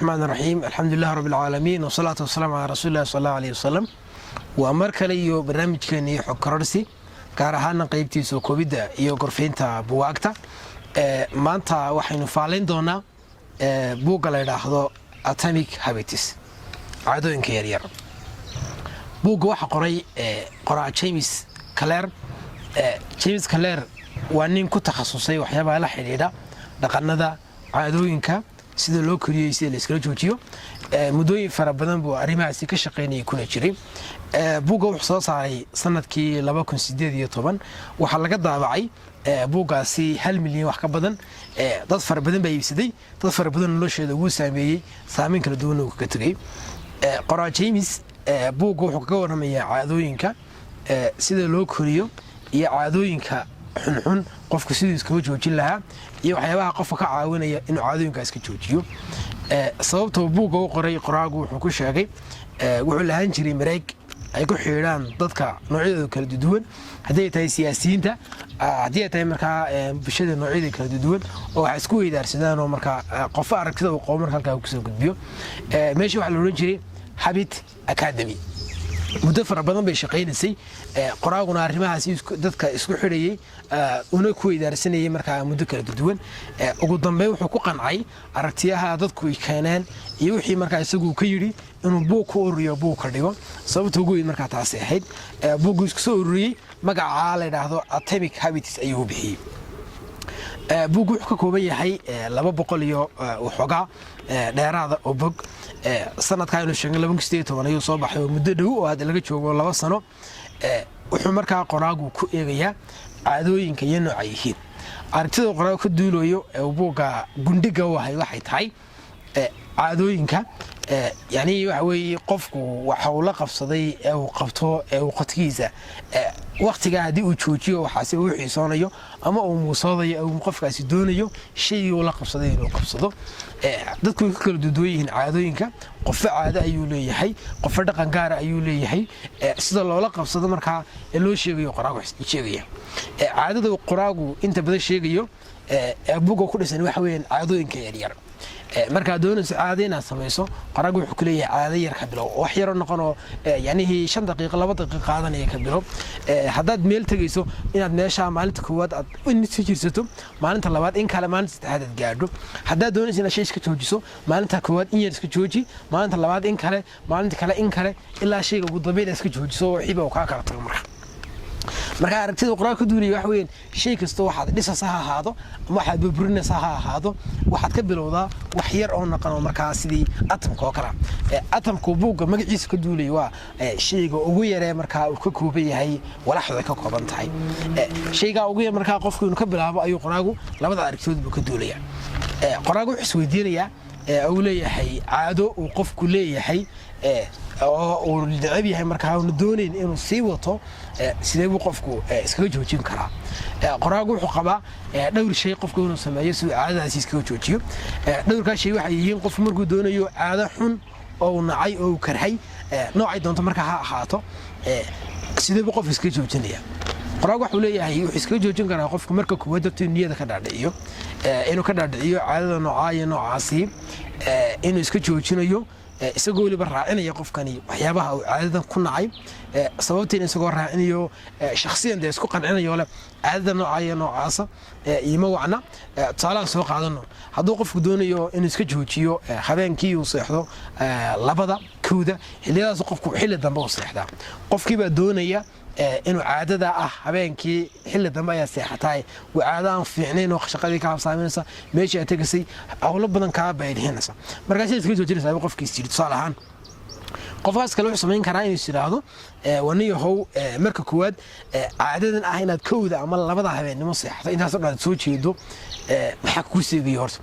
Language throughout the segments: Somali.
الرحمن الرحيم الحمد لله رب العالمين والصلاة والسلام على رسول الله صلى الله عليه وسلم وأمرك لي برنامج كان حكررسي كارهانا قيبتي سو كوبيدا iyo gorfeynta buwaagta maanta waxaynu faaleen doonaa buugga la yiraahdo Atomic Habits caadooyinka yaryar buugga waxa qoray qoraa James Clear waa nin ku takhasusay waxyaabaha la xiriira dhaqanada caadooyinka sida loo koriyay sida la iska joojiyo mudooyin fara badan buu arrimahaasi ka shaqeynayay kuna jiray buugga wuxuu soo saaray sanadkii 2018 waxa laga daabacay buuggaasi 1 milyan wax ka badan dad fara badan baa iibsaday dad fara badan noloshooda ugu saameeyay saameyn kala duwan oo ka tagay qoraa James buugga wuxuu ka warramayaa caadooyinka sida loo koriyo iyo caadooyinka xun qofku sidii iska joojin lahaa iyo waxyaabaha qofka ka caawinaya inuu caadooyinkaas ka joojiyo sababtoo buugga uu qoray qoraagu wuxuu ku sheegay wuxuu lahaan jiray mareeg ay ku xiriiraan dadka noocyadooda kala duwan haddii ay tahay siyaasiyiinta haddii ay tahay markaa bulshada noocyada kala duwan oo wax isku weydaarsadaan oo markaa qof aragtida uu qowm markaa halkaa ku soo gudbiyo meesha waxa la oran jiray Habit Academy muddo fara badan bay shaqeynaysay qoraaguna arrimahaasi dadka isku xidhayay una ku weydaarsanayay markaa muddo kala duwan ugu dambeyn wuxuu ku qancay aragtiyaha dadku ay keeneen iyo wixii markaa isagu ka yiri inuu buug ku ururiyo buug ka dhigo sababta ugu weyn markaa taasi ahayd buuggu isku soo ururiyay magaca la yiraahdo Atomic Habits ayuu bixiyay buuggu wuxuu ka kooban yahay 200 iyo waxoogaa dheeraada oo bog sanadkan inuu sheegay 2018 ayuu soo baxay muddo dhow oo hadda laga joogo 2 sano wuxuu markaa qoraagu ku eegayaa caadooyinka iyo nooca yihiin aragtida qoraagu ka duulayo buugga gundhiga waxay tahay caadooyinka yani waxa weeye qofku waxa uu la qabsaday uu qabto waqtigiisa waqtiga hadii uu joojiyo waxa uu xiisoonayo ama uu muusoodayo uu qofkaasi doonayo shay uu la qabsaday inuu qabsado dadku ku kala duwan caadooyinka qof caado ayuu leeyahay qof dhaqan gaar ayuu leeyahay sida loola qabsado marka loo sheegayo qoraagu sheegaya caadada qoraagu inta badan sheegayo buugga ku dhisan waxa weeyaan caadooyinka yaryar marka doonayso caado inaad samayso qoraagu wuxuu ku leeyahay caado yar ka bilow wax yar oo noqono yani 5 daqiiqo 2 daqiiqo qaadanaya ka bilow haddaad meel tagayso inaad meesha maalinta koowaad aad in si jirsato maalinta labaad in kale maalinta saddexaad aad gaadho haddaad doonayso inaad shay iska joojiso maalinta koowaad in yar iska jooji maalinta labaad in kale maalinta kale in kale ilaa shayga ugu dambeyn iska joojiso waxiiba ka kala tago marka aragtida qoraagu ka duulay wax weyn shay kasto waxaad dhisasa ha ahaado ama waxaad burburinaysa ha ahaado waxaad ka bilowdaa wax yar oo naqan markaa sidii atomka oo kala atomku buugga magaciisa ka duulay waa shayga ugu yar markaa uu ka kooban yahay walaxda ka kooban tahay shayga ugu yar markaa qofku inuu ka bilaabo ayuu qoraagu labada aragtidood buu ka duulaya qoraagu wuxuu isweydiinayaa uu leeyahay caado uu qofku leeyahay oo dacab yahay markaa uu doonayn inuu sii wato sidee buu qofku iskaga joojin karaa qoraagu wuxuu qabaa dhowr shay qofku inuu sameeyo si caadadaasi iskaga joojiyo dhowrka shay waxa yihiin qof markuu doonayo caado xun oo nacay oo karhay noocay doonto markaa ha ahaato sidee buu qofku iskaga joojinaya qoraagu wuxuu leeyahay wuxuu iskaga joojin karaa qofku marka koowaad dadka niyada ka dhaadhiciyo inuu ka dhaadhiciyo caadada noocaasi inuu iska joojinayo isagoo waliba raacinaya qofkani waxyaabaha uu caadadan ku nacay sababtiin isagoo raacinayo shakhsiyan isku qancinayo le caadada noocaasa ima wacna taala soo qaadano hadduu qofku doonayo inuu iska joojiyo habeenkii uu seexdo 2 kooda xilliyadaas qofku xilli dambe uu seexdaa qofkii baa doonaya inuu caadada habeenkii xilli dambe ayaa seexatay caadaan fiicnayn oo shaqadii ka habsaaminaysa meesha ay tagasay awlo badan ka baydhinaysa markaas iska joojinaysa qofkiis jiri tusaalahan qofkaas kale wuxuu sameyn karaa inuu yiraahdo waniyahow marka koowaad caadadan inaad kooda ama 2 habeenimo seexato intaas oo dhan soo jeedo waxa ku seegay horta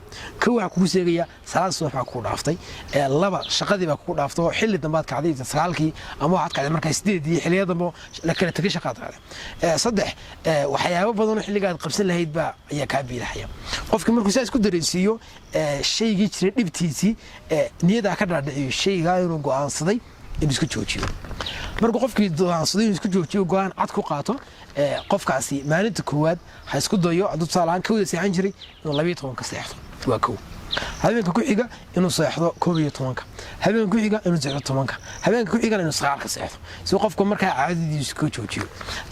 waxa ku seegaya salaad subax waxa ku dhaaftay 2 shaqadii baa ku dhaafto xilli dambaad kacday 9kii ama waxaad kacday markaa 8 xilliyo dambe la kala tagay shaqada 3 waxyaabo badan oo xilligaad qabsan lahayd baa ayaa ka biilahaya qofkii markuu saas ku dareensiyo shaygii jiray dhibtiisii niyada ka dhaadhiciyo shayga inuu go'aansaday inuu iska joojiyo markuu qofkii go'aansaday inuu iska joojiyo go'aan cad ku qaato qofkaasi maalinta koowaad ha isku dayo aduu salaam kooda seexan jiray inuu 12 ka seexdo waa koow habeenka ku xiga inuu seexdo 11 habeenka ku xiga inuu seexdo 10 habeenka ku xiga inuu sagaal ka seexdo si qofku markaa caadadiisu ka joojiyo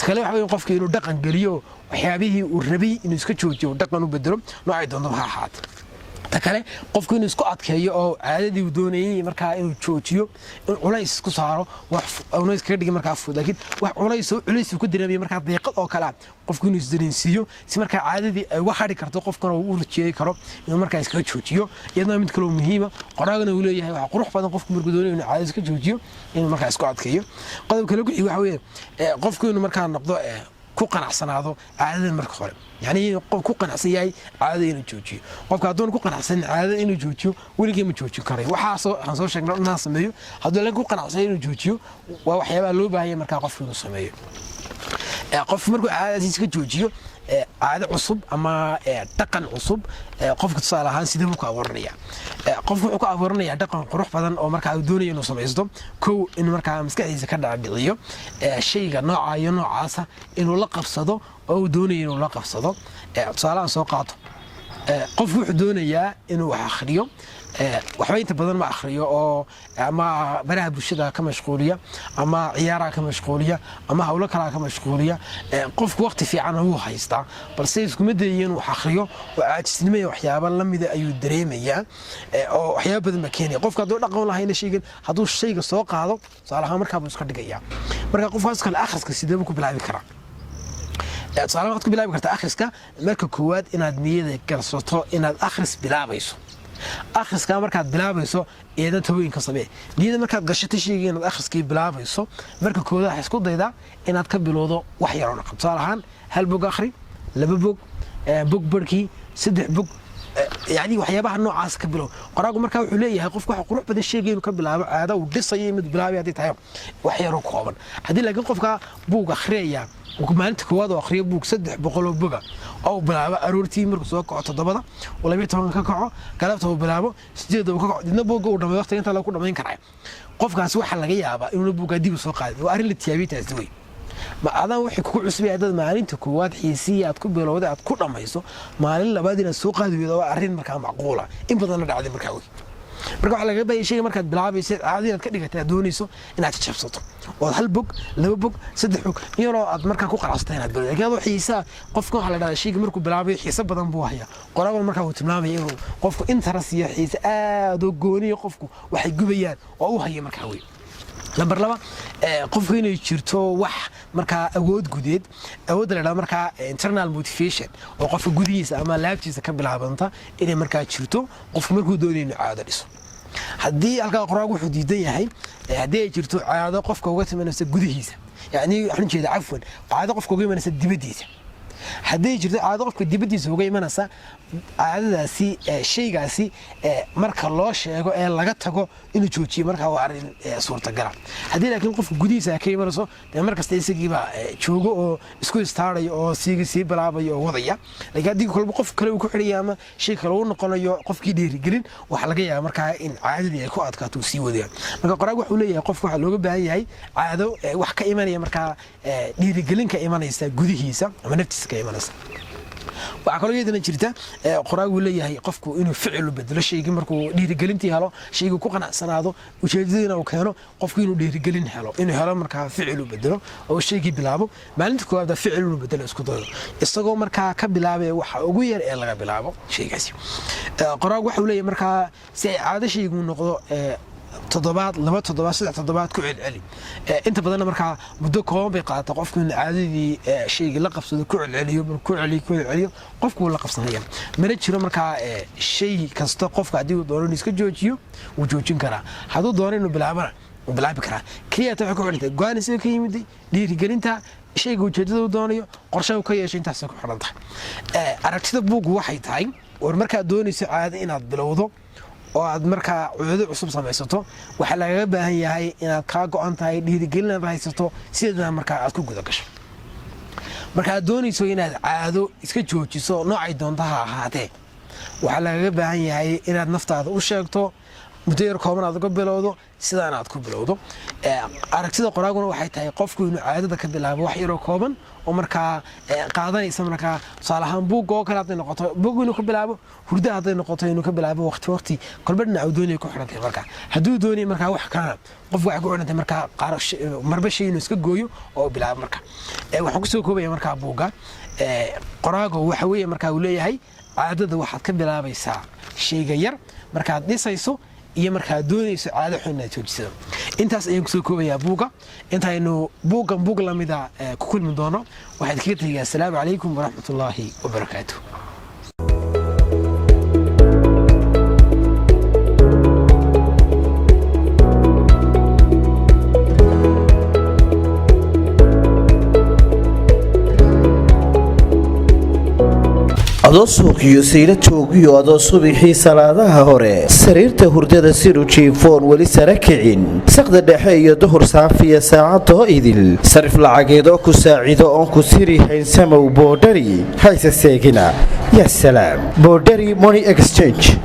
kale waxa weeye qofku inuu dhaqan geliyo waxyaabihii uu rabay inuu iska joojiyo dhaqan u bedelo noocay doonto ha ahaato kale qofku inuu isku adkeeyo oo caadadii uu doonayay markaa inuu joojiyo in culays isku saaro wax uu iska dhigi markaa fudud laakiin wax culays ku dareemay markaa deeqad oo kala qofku inuu isdareensiiyo si markaa caadadii ay wax xari karto qofkana uu rajeeyo karo inuu markaa iska joojiyo iyadoo mid kale oo muhiim ah qoraagana uu leeyahay wax qurux badan qofku markuu doonayo inuu caadada iska joojiyo inuu markaa isku adkeeyo qodobka kale waxa weeye qofku inuu markaa noqdo ku qanacsanaado caadada marka hore yani qof ku qanacsan yahay caadada inuu joojiyo qofka hadduu ku qanacsan caadada inuu joojiyo weligeed ma joojin karo aan soo sheegnay inaan sameeyo hadduu la ku qanacsan inuu joojiyo waa waxyaabo loo baahan yahay marka qofku inuu sameeyo qof markuu caadadiisa ka joojiyo caado cusub ama dhaqan cusub qofka tusaale ahaan sidee buu ku abuuranayaa qofku wuxuu ku abuuranayaa dhaqan qurux badan oo markaa uu doonayo inuu samaysto kow in markaa maskaxdiisa ka dhaadhiciyo shayga nooca iyo noocaasa inuu la qabsado oo uu doonayo inuu la qabsado tusaalahan soo qaato qofku wuxuu doonayaa inuu wax akhriyo waxba inta badan ma akhriyo oo ama baraha bulshada ka mashquuliya ama ciyaaraha ka mashquuliya ama hawlo kale ka mashquuliya qofku waqti fiican uu haystaa balse isku midayeen inuu wax akhriyo oo caajisnimo iyo waxyaabo la mid ah ayuu dareemayaa oo waxyaabo badan ma keenay qofka hadduu dhaqan lahayn shaygan hadduu shayga soo qaado salaha markaa buu iska dhigayaa marka qofkaas kale akhriska sidee buu ku bilaabi karaa salaha waxaad ku bilaabi kartaa akhriska marka koowaad inaad niyada galsato inaad akhris bilaabayso akhriska markaad bilaabayso eedan taweenka samee niyada markaad gashato shayga inaad akhriskii bilaabayso marka koowaad waxa isku dayda inaad ka bilowdo wax yar oo dhaqan tusaale ahaan hal bog akhri laba bog barkii saddex bog يعني وحيابها النوع عاس كبلو قراقو مركا wuxuu leeyahay qofku waxa qurux badan sheegaynu ka bilaabo caada uu dhisay mid bilaabay hadii tahay wax yar oo kooban hadii laakiin qofka buug akhriya uu maalinta koowaad oo akhriyo buug 300 buuga oo bilaabo aroortii markuu soo kaco 7 oo 12 ka kaco galabta uu bilaabo 8 uu ka kaco didna buuga uu dhameeyo waqti inta la ku dhameyn karaa qofkaas waxa laga yaabaa inuu buuga dib soo qaado waa arrin la tiyaabitaas way ma adan wixii ku cusbay dad maalinta koowaad xiisiyaad ku bilowday aad ku dhamayso maalin labaad inaad soo qaadiyo waa arrin markaa macquul ah in badan la dhacday markaa way marka waxa laga baahay shay markaad bilaabayso caadi aad ka dhigatay doonayso inaad jabsato oo hal bog laba bog saddex bog iyadoo aad markaa ku qaraastay inaad bilowday iyadoo xiisa qofka waxa la dhahaa shayga markuu bilaabay xiisa badan buu hayaa qoraalka markaa uu tilmaamay inuu qofku interest iyo xiisa aad u gooniyo qofku waxay gubayaan oo u haya markaa way lambar laba qofku inay jirto wax markaa awood gudeed awood la markaa internal motivation oo qofka gudihiisa ama laabtiisa ka bilaabanta inay markaa jirto qofku markuu doonayo inuu caado dhiso haddii halka qoraagu wuxuu diidan yahay haddii ay jirto caado qofka uga timanaysa gudihiisa yani waxaan jeedaa afwan caado qofka uga imanaysa dibadiisa haddii jirto caado qofka dibadiisa uga imanaysa caadadaasi shaygaasi marka loo sheego ee laga tago inuu joojiyo markaa waa arrin suurtagal haddii laakiin qofka gudihiisa ka imanayso dee markasta isagiiba joogo oo isku istaarayo oo sii bilaabayo oo wadaya laakiin haddii kolba qof kale uu ku xidhaya ama shay kale uu noqonayo qofkii dhiirigelin waxa laga yaabaa markaa in caadadii ay ku adkaato sii wadayaan marka qoraag wuxuu leeyahay qofka waxa looga baahan yahay caado wax ka imanaya markaa dhiirigelin ka imanaysa gudihiisa ama naftiisa ka imanaysa waxa kale oo iyadana jirta qoraagu leeyahay qofku inuu ficil u bedelo shayga markuu dhiirigelintii helo shayga ku qanacsanaado ujeedadiina uu keeno qofku inuu dhiirigelin helo inuu helo markaa ficil u bedelo oo shaygii bilaabo maalinta koowaad ficil inuu bedelo isku dayo isagoo markaa ka bilaabay waxa ugu yar ee laga bilaabo shaygaasi qoraagu waxa uu leeyahay markaa si ay caado shaygu noqdo toddobaad laba toddobaad saddex toddobaad ku celceli inta badan markaa muddo kooban bay qaadataa qofku in caadadii shayga la qabsado ku celceliyo qofku la qabsanaya mana jiro markaa shay kasta qofka haddii uu doono iska joojiyo wuu joojin karaa hadduu doono inuu bilaabana wuu bilaabi karaa kaliya waxay ku xidhantay go'aan isaga ka yimid dhiirigelinta shayga ujeedada uu doonayo qorshe uu ka yeeshay intaas ku xidhan tahay aragtida buugu waxay tahay war markaa doonayso caado inaad bilowdo oo aad markaa cuudo cusub samaysato waxa laga baahan yahay inaad ka go'an tahay dhiirigelin haysato sidoo markaa aad ku guda gasho marka doonayso inaad caado iska joojiso noocay doonto ha ahaatee waxa laga baahan yahay inaad naftaada u sheegto muddo yar kooban aad uga bilowdo sidaan aad ku bilowdo aragtida qoraaguna waxay tahay qofku inuu caadada ka bilaabo wax yar oo kooban oo markaa qaadanaysa markaa salahan buug oo kala noqoto buug inuu ka bilaabo hurdo haday noqoto inuu ka bilaabo waqti kolba dhinac doonay ku xirantay markaa haduu doonay markaa wax kana qof wax ku xirantay markaa qaarash marba shay inuu iska gooyo oo bilaabo markaa waxaan ku soo koobaya markaa buuga qoraago waxa weeye markaa uu leeyahay caadada waxaad ka bilaabaysaa shayga yar markaad dhisayso iyo markaa doonayso caado xun inaad joojiso intaas ayaan ku soo koobayaa buuga intaynu buug lamida ku kulmi doono waxaan kaga tagayaa assalaamu calaykum waraxmatullaahi wabarakaatuh adoo suuqiyo sayla joogiyo adoo subaxii salaadaha hore sariirta hurdada siru jiifoon weli sara kicin saqda dhexe iyo duhur saafiya saacadoo idil sarif lacageedoo ku saacido oon ku siri haynsamow boodhari hayse seegina yaa salaam boodhari money exchange